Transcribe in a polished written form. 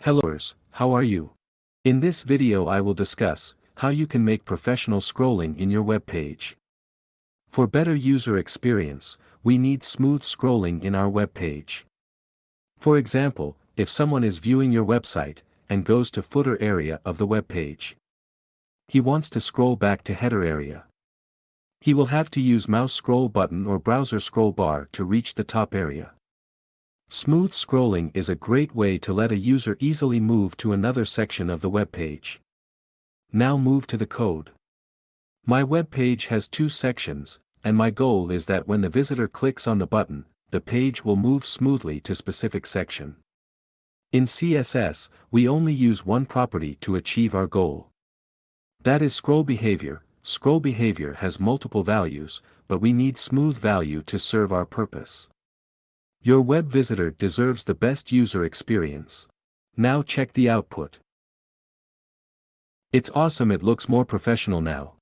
Helloers, how are you? In this video I will discuss how you can make professional scrolling in your web page. For better user experience, we need smooth scrolling in our web page. For example, if someone is viewing your website and goes to footer area of the web page, he wants to scroll back to header area. He will have to use mouse scroll button or browser scroll bar to reach the top area. Smooth scrolling is a great way to let a user easily move to another section of the web page. Now move to the code. My web page has two sections, and my goal is that when the visitor clicks on the button, the page will move smoothly to specific section. In CSS, we only use one property to achieve our goal. That is scroll behavior. Scroll behavior has multiple values, but we need smooth value to serve our purpose. Your web visitor deserves the best user experience. Now check the output. It's awesome, it looks more professional now.